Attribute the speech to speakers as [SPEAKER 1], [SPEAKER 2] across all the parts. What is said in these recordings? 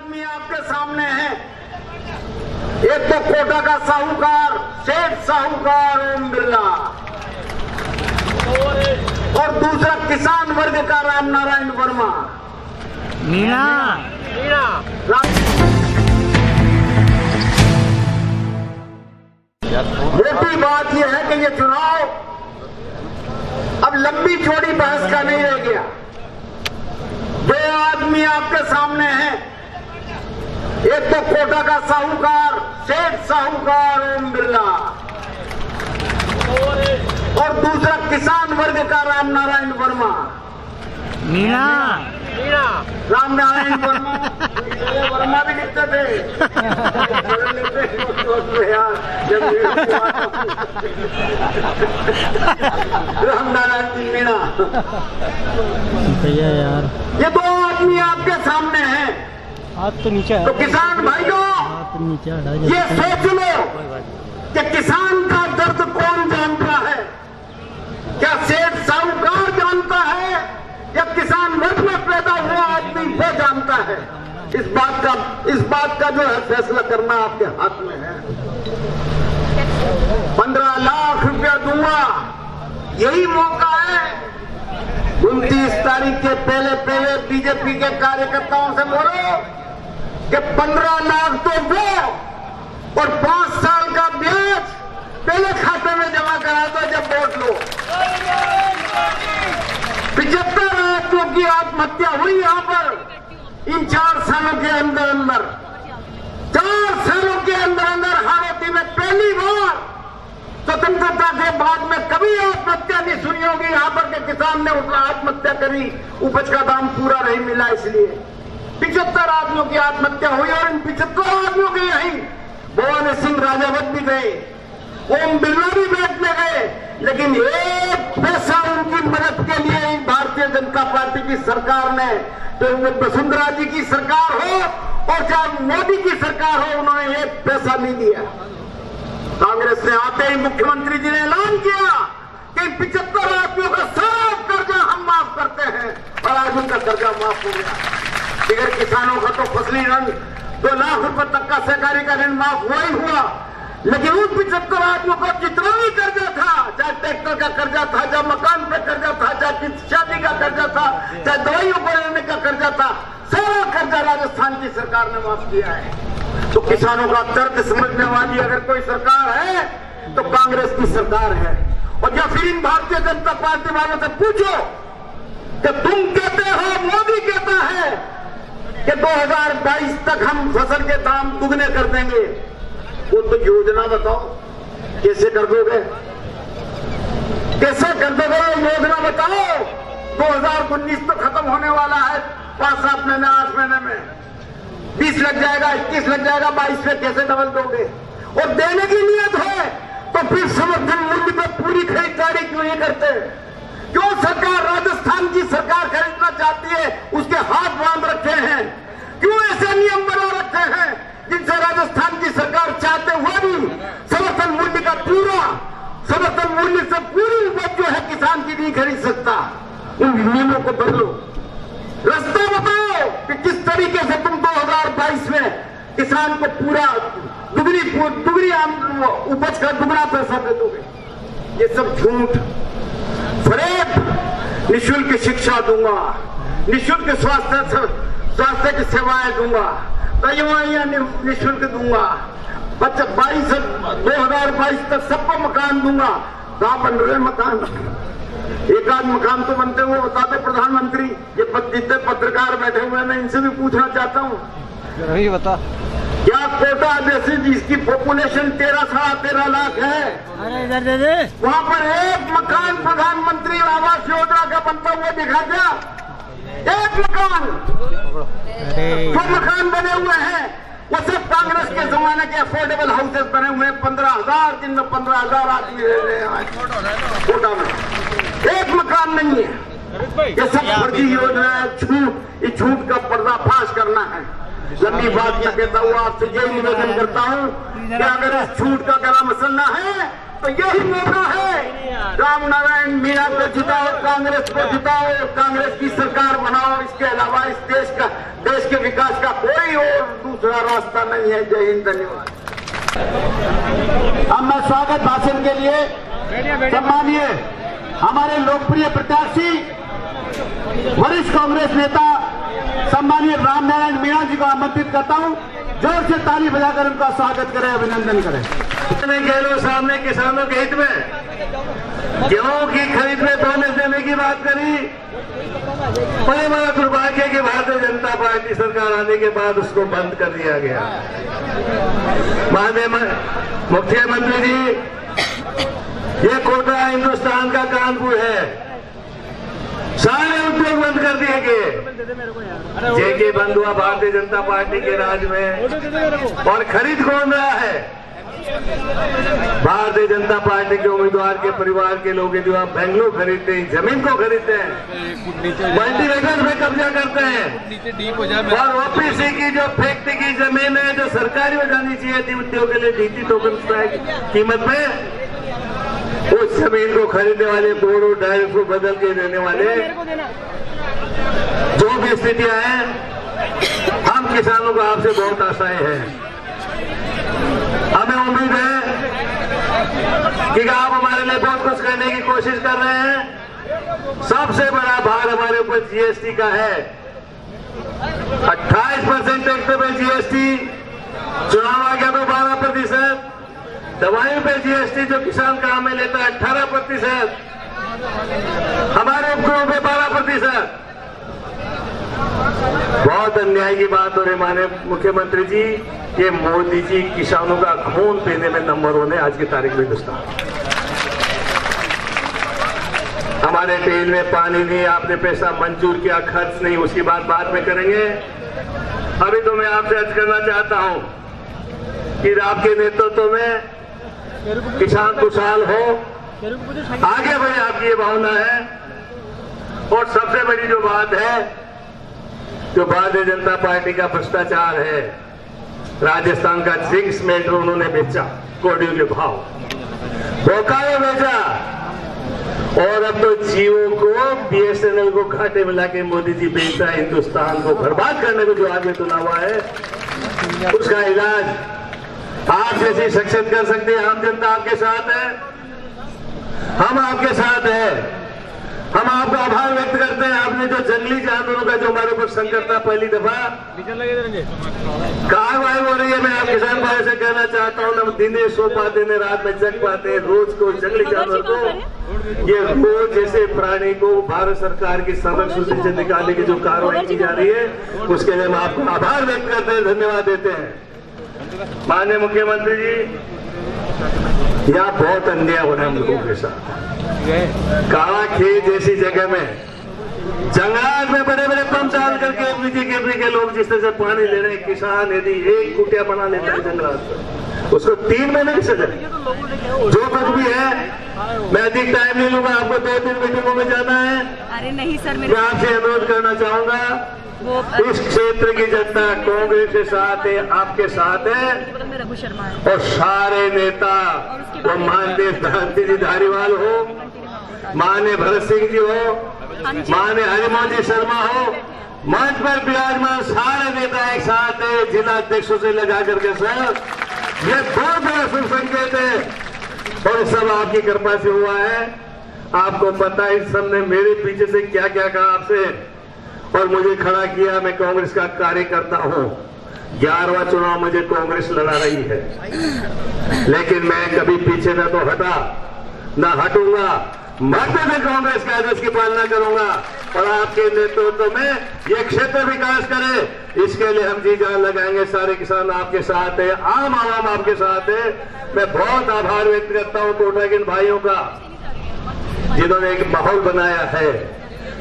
[SPEAKER 1] आदमी आपके सामने है। एक तो कोटा का साहूकार सेठ साहूकार ओम बिरला और दूसरा किसान वर्ग का राम नारायण वर्मा
[SPEAKER 2] मीणा।
[SPEAKER 1] मोटी बात यह है कि ये चुनाव अब लंबी चौड़ी बहस का नहीं रह गया। दो आदमी आपके सामने हैं। एक तो कोटा का साहूकार सेठ साहूकार ओम बिरला और दूसरा किसान वर्ग का राम नारायण वर्मा
[SPEAKER 2] मीणा।
[SPEAKER 1] राम नारायण वर्मा भी लिखते थे राम नारायण मीणा।
[SPEAKER 2] भैया यार
[SPEAKER 1] ये दो आदमी आपके सामने हैं।
[SPEAKER 2] हाथ तो नीचे
[SPEAKER 1] तो किसान भाइयों
[SPEAKER 2] हाथ नीचे हटा
[SPEAKER 1] ये सोच लो कि किसान का दर्द कौन जानता है। क्या सेठ साहूकार जानता है या किसान वर्ग में पैदा हुआ आदमी वो जानता है। इस बात का जो है फैसला करना आपके हाथ में है। 15 लाख रुपया दूंगा, यही मौका है। 29 तारीख के पहले बीजेपी के कार्यकर्ताओं से बोलो कि 15 लाख तो दो और 5 साल का ब्याज पहले खाते में जमा करा दो जब वोट लो। 75 आदमियों की आत्महत्या हुई यहाँ पर इन 4 सालों के अंदर 4 सालों के अंदर हाड़ौती में पहली बार स्वतंत्रता के बाद में कभी आत्महत्या नहीं सुनी होगी यहाँ पर के किसान ने उसका आत्महत्या करी, उपज का दाम पूरा नहीं मिला इसलिए 75 आदमियों की आत्महत्या हुई और इन 75 आदमियों के यहीं भवानी सिंह राजावत भी गए, ओम बिरला भी बैठने गए, लेकिन एक पैसा उनकी मदद के लिए भारतीय जनता पार्टी की सरकार ने, तो वसुंधरा जी की सरकार हो और चाहे मोदी की सरकार हो, उन्होंने एक पैसा नहीं दिया। कांग्रेस ने आते ही मुख्यमंत्री जी ने ऐलान किया कि 75 आदमियों का सारा कर्जा हम माफ करते हैं और आज उनका कर्जा माफ हो गया। बगैर किसानों का तो फसली ऋण 2 लाख रुपए तक का सहकारी का ऋण माफ हुआ ही हुआ, लेकिन उन 75 आदमियों को जितना भी कर्जा था, चाहे ट्रैक्टर का कर्जा था, चाहे मकान पे कर्जा था, चाहे शादी का कर्जा था, चाहे दवाइयों पर लेने का कर्जा था, सारा कर्जा राजस्थान की सरकार ने माफ किया है। तो किसानों का दर्द समझने वाली अगर कोई सरकार है तो कांग्रेस की सरकार है। और या फिर इन भारतीय जनता पार्टी वालों से पूछो कि तुम कहते हो, मोदी कहता है कि 2022 तक हम फसल के दाम दुगने कर देंगे, वो तो योजना बताओ कैसे कर दोगे, कैसे कर दोगे योजना बताओ। 2019 तो खत्म होने वाला है 5-7 महीने 8 महीने में, 20 लग जाएगा, 21 लग जाएगा, 22 में कैसे डबल दोगे। और देने की नियत है तो फिर समर्थन मूल्य पर पूरी खरीदारी क्यों नहीं करते। क्यों सरकार राजस्थान की सरकार खरीदना चाहती है, उसके हाथ बांध रखे हैं। क्यों ऐसे नियम बना रखे हैं जिनसे राजस्थान की सरकार चाहते हुए भी समर्थन मूल्य का पूरा समर्थन मूल्य से पूरी उपज जो है किसान की नहीं खरीद सकता। उन नियमों को बदलो, रास्ता बताओ कि किस तरीके से तुम 2022 में किसान को पूरा दुगनी उपज का दुगना पैसा दे दोगे। ये सब झूठ फरेब। निःशुल्क शिक्षा दूंगा, निःशुल्क स्वास्थ्य की सेवाएं दूंगा, दवाइयां निःशुल्क दूंगा, 2022 तक सबको मकान दूंगा। कहां बन रहे मकान? एक आध मकान तो बनते हुए बताते प्रधानमंत्री। ये जितने पत्रकार बैठे हुए हैं मैं इनसे भी पूछना चाहता हूँ,
[SPEAKER 2] रही बता
[SPEAKER 1] क्या कोटा जैसे जिसकी पॉपुलेशन 13-13.5 लाख है,
[SPEAKER 2] अरे इधर दे दे,
[SPEAKER 1] वहाँ पर एक मकान प्रधानमंत्री आवास योजना का बनता हुआ दिखा क्या? एक मकान। जो मकान बने हुए हैं वो सब कांग्रेस के जमाने के अफोर्डेबल हाउसेस बने हुए हैं। 15,000 जिनमें 15,000 आदमी रह रहे हैं कोटा में, एक मकान नहीं है। ये सब फर्जी योजना है, झूठ। इस झूठ का पर्दाफाश करना है। लंबी बात न कहता हुआ आपसे यही निवेदन करता हूँ कि अगर इस झूठ का गला मसलना है तो यही मौका है, राम नारायण मीणा को जिताओ, कांग्रेस को जिताओ, कांग्रेस की सरकार बनाओ। इसके अलावा इस देश के विकास का कोई और दूसरा रास्ता नहीं है। जय हिंद, धन्यवाद। अब मैं स्वागत भाषण के लिए सम्मानीय हमारे लोकप्रिय प्रत्याशी वरिष्ठ कांग्रेस नेता सम्मानीय राम नारायण मीणा जी को आमंत्रित करता हूं। जोर से ताली बजाकर उनका स्वागत करें, अभिनंदन करें। गहलोत साहब ने किसानों के हित में गेहूं की खरीद में बोनस देने की बात करी। बड़े बड़ा दुर्भाग्य कि भारतीय जनता पार्टी सरकार आने के बाद उसको बंद कर दिया गया। माननीय मुख्यमंत्री जी, ये कोटा हिंदुस्तान का कानपुर है, सारे उद्योग बंद कर दिए गए। जेके बंद हुआ भारतीय जनता पार्टी के राज में, और खरीद कौन रहा है? भारतीय जनता पार्टी के उम्मीदवार के परिवार के लोग जो आप बेंगलुरु खरीदते हैं, जमीन को खरीदते हैं, मल्टीवेगन में कब्जा करते हैं, और ओपीसी की जो फैक्ट्री की जमीन है जो सरकारी में जानी चाहिए थी उद्योग के लिए डीटी टोकन कीमत में, उस जमीन को खरीदने वाले बोर्ड और डायरेक्ट को बदल के देने वाले, जो भी स्थितियां हैं, हम किसानों को आपसे बहुत आशाएं हैं। हमें उम्मीद है कि आप हमारे लिए बहुत कुछ करने की कोशिश कर रहे हैं। सबसे बड़ा भार हमारे ऊपर जीएसटी का है। 28% टैक्स पे जीएसटी, चुनाव आ गया तो 12%, दवाइयों पे जीएसटी जो किसान काम में लेता है 18%, हमारे उपकरणों पे 12%। बहुत अन्याय की बात हो रही। माननीय मुख्यमंत्री जी, ये मोदी जी किसानों का खून पीने में नंबर वन है आज की तारीख में हिंदुस्तान। हमारे तेल में पानी नहीं, आपने पैसा मंजूर किया, खर्च नहीं, उसकी बात बाद में करेंगे। अभी तो मैं आपसे अर्ज करना चाहता हूं कि आपके नेतृत्व में किसान खुशहाल हो, आगे बढ़े, आपकी ये भावना है। और सबसे बड़ी जो बात है, जो भारतीय जनता पार्टी का भ्रष्टाचार है, राजस्थान का जिंक स्मेल्टर उन्होंने बेचा कोडियों के भाव, बोकारो बेचा, और अब तो जियो को, बीएसएनएल को घाटे मिला के मोदी जी बेचता है। हिंदुस्तान को बर्बाद करने को जो आदमी चुना हुआ है, उसका इलाज आप जैसी शख्सियत कर सकते हैं। आम जनता आपके साथ है, हम आपके साथ हैं। हम आपका आभार व्यक्त करते हैं। आपने जो जंगली जानवरों का जो हमारे ऊपर संकट था, पहली दफा कार्रवाई हो रही है। मैं आप किसान भाई से कहना चाहता हूँ, न दिने सो पाते न रात में जग पाते, रोज को जंगली जानवर को, ये रोज जैसे प्राणी को भारत सरकार की सड़क सूची से निकालने की जो कार्रवाई की जा रही है, उसके लिए हम आपको आभार व्यक्त करते हैं, धन्यवाद देते हैं। माननीय मुख्यमंत्री जी, यहाँ बहुत अन्याय हो रहा है हम लोगों के साथ। काला खेत जैसी जगह में, जंगलात में बड़े बड़े पंप डाल करके निजी गिरने के लोग जिस तरह से पानी ले रहे हैं, किसान यदि एक कुटिया बना लेता है जंगलात में, उसको 3 महीने की सजा। जो कुछ भी है, मैं अधिक टाइम नहीं लूंगा, आपको 2-3 मीटिंगों में जाना है।
[SPEAKER 3] अरे नहीं सर,
[SPEAKER 1] मैं आपसे अनुरोध करना चाहूंगा, इस क्षेत्र की जनता कांग्रेस के साथ है, आपके साथ है,
[SPEAKER 3] रघु शर्मा है,
[SPEAKER 1] और सारे नेता, वो माननीय धरती धारीवाल हो, माननीय भरत सिंह जी हो, माननीय हरिमोहन जी शर्मा हो, मंच पर विराजमान सारे नेता एक साथ है, जिला अध्यक्षों से लगा करके सर, ये बहुत बड़ा शुभ संकेत है, और सब आपकी कृपा से हुआ है। आपको पता है इस सबने मेरे पीछे से क्या क्या कहा आपसे, और मुझे खड़ा किया। मैं कांग्रेस का कार्यकर्ता हूं, 11वां चुनाव मुझे कांग्रेस लड़ा रही है, लेकिन मैं कभी पीछे न तो हटा, न हटूंगा। मरते में कांग्रेस के आदेश की पालना करूंगा, और आपके नेतृत्व में ये क्षेत्र विकास करे, इसके लिए हम जी जान लगाएंगे। सारे किसान आपके साथ है, आम आवाम आपके साथ है। मैं बहुत आभार व्यक्त करता हूं कोटा के भाइयों का, जिन्होंने एक माहौल बनाया है,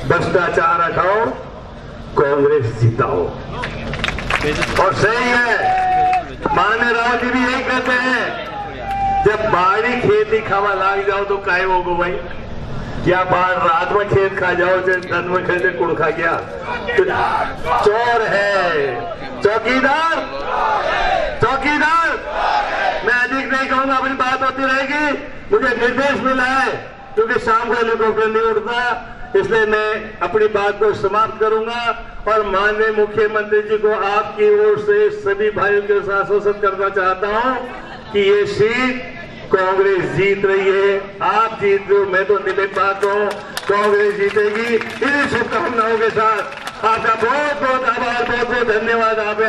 [SPEAKER 1] भ्रष्टाचार हटाओ, कांग्रेस जिताओ। और सही है, माननीय राव जी भी यही कहते हैं, जब बाड़ी खेती खावा लाग जाओ तो काय होगो भाई, या बाढ़ रात में खेत खा जाओ, दिन में खेते कुड़ खा गया तो चोर है। चौकीदार, चौकीदार, मैं अधिक नहीं कहूंगा, अपनी बात होती रहेगी। मुझे निर्देश मिला है क्योंकि शाम को हेलीकॉप्टर नहीं उड़ता, इसलिए मैं अपनी बात को समाप्त करूंगा और माननीय मुख्यमंत्री जी को आपकी ओर से सभी भाइयों के साथ आश्वस्त करना चाहता हूं कि ये सीट कांग्रेस जीत रही है। आप जीत रहे हो, मैं तो निमित्त बात हूं, कांग्रेस जीतेगी। इन्हीं शुभकामनाओं के साथ आपका बहुत बहुत आभार, बहुत बहुत धन्यवाद। आप